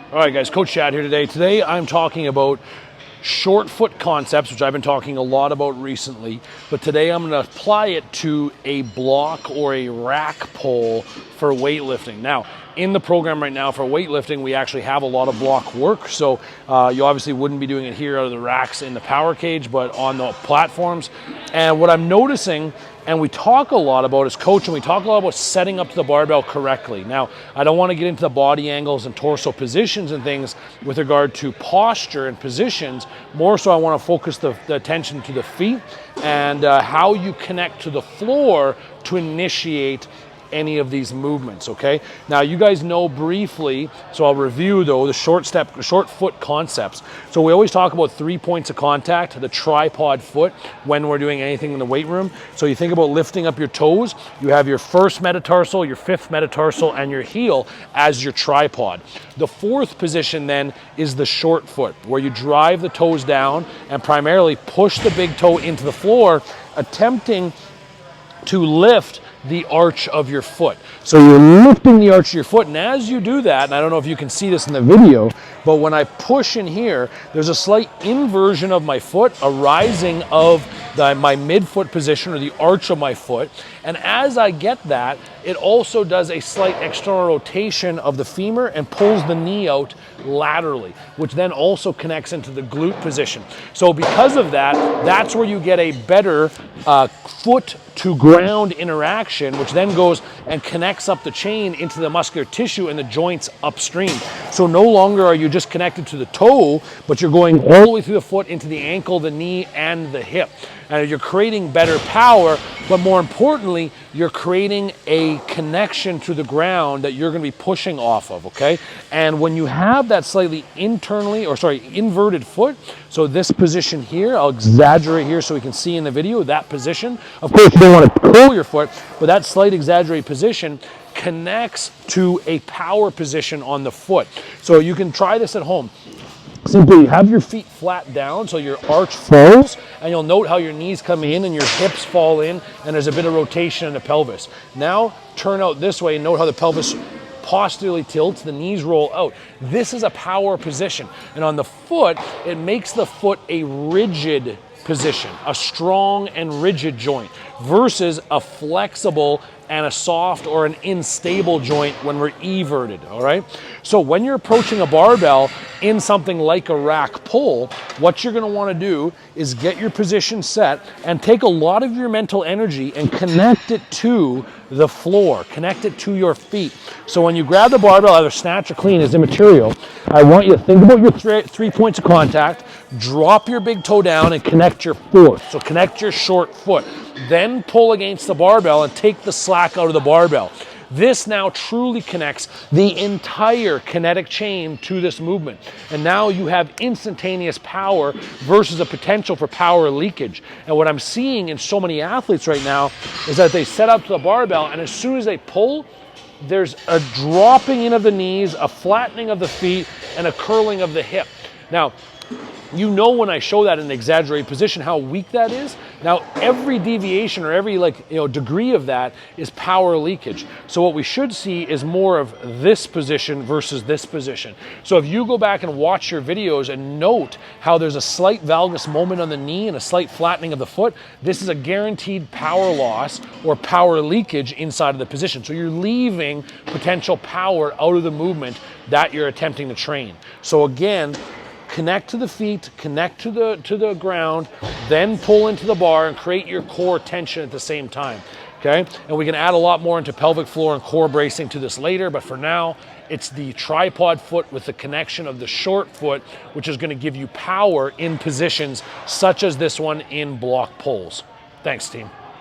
All right, guys, Coach Chad here today. Today I'm talking about short foot concepts, which I've been talking a lot about recently, but today I'm going to apply it to a block or a rack pull for weightlifting. Now, in the program right now for weightlifting, we actually have a lot of block work, so you obviously wouldn't be doing it here out of the racks in the power cage, but on the platforms. And what I'm noticing, and we talk a lot about as coach, and we talk a lot about setting up the barbell correctly. Now, I don't want to get into the body angles and torso positions and things with regard to posture and positions. More so I want to focus the attention to the feet and how you connect to the floor to initiate any of these movements, okay? Now, you guys know briefly, so I'll review though, the short foot concepts. So we always talk about 3 points of contact, the tripod foot when we're doing anything in the weight room. So you think about lifting up your toes, you have your first metatarsal, your fifth metatarsal, and your heel as your tripod. The fourth position then is the short foot, where you drive the toes down and primarily push the big toe into the floor, attempting to lift the arch of your foot. So you're lifting the arch of your foot, and as you do that, and I don't know if you can see this in the video, but when I push in here, there's a slight inversion of my foot, a rising of my midfoot position or the arch of my foot. And as I get that, it also does a slight external rotation of the femur and pulls the knee out laterally, which then also connects into the glute position. So because of that, that's where you get a better foot to ground interaction, which then goes and connects up the chain into the muscular tissue and the joints upstream. So no longer are you just connected to the toe, but you're going all the way through the foot into the ankle, the knee, and the hip. And you're creating better power, but more importantly, you're creating a connection to the ground that you're going to be pushing off of, okay? And when you have that slightly inverted foot, so this position here, I'll exaggerate here so we can see in the video that position. Of course, you don't want to pull your foot, but that slight exaggerated position connects to a power position on the foot. So you can try this at home. Simply have your feet flat down so your arch falls, and you'll note how your knees come in and your hips fall in, and there's a bit of rotation in the pelvis. Now turn out this way and note how the pelvis posteriorly tilts, the knees roll out. This is a power position. And on the foot, it makes the foot a rigid position, a strong and rigid joint versus a flexible and a soft or an unstable joint when we're everted, all right? So when you're approaching a barbell in something like a rack pull, what you're gonna wanna do is get your position set and take a lot of your mental energy and connect it to the floor, connect it to your feet. So when you grab the barbell, either snatch or clean is immaterial, I want you to think about your 3 points of contact, drop your big toe down and connect your foot. So connect your short foot. Then pull against the barbell and take the slack out of the barbell. This now truly connects the entire kinetic chain to this movement. And now you have instantaneous power versus a potential for power leakage. And what I'm seeing in so many athletes right now is that they set up to the barbell, and as soon as they pull, there's a dropping in of the knees, a flattening of the feet, and a curling of the hip. Now, you know when I show that in an exaggerated position how weak that is. Now every deviation or every degree of that is power leakage. So what we should see is more of this position versus this position. So if you go back and watch your videos and note how there's a slight valgus moment on the knee and a slight flattening of the foot, this is a guaranteed power loss or power leakage inside of the position. So you're leaving potential power out of the movement that you're attempting to train. So again, connect to the feet, connect to the ground, then pull into the bar and create your core tension at the same time, okay? And we can add a lot more into pelvic floor and core bracing to this later, but for now, it's the tripod foot with the connection of the short foot, which is gonna give you power in positions such as this one in block pulls. Thanks, team.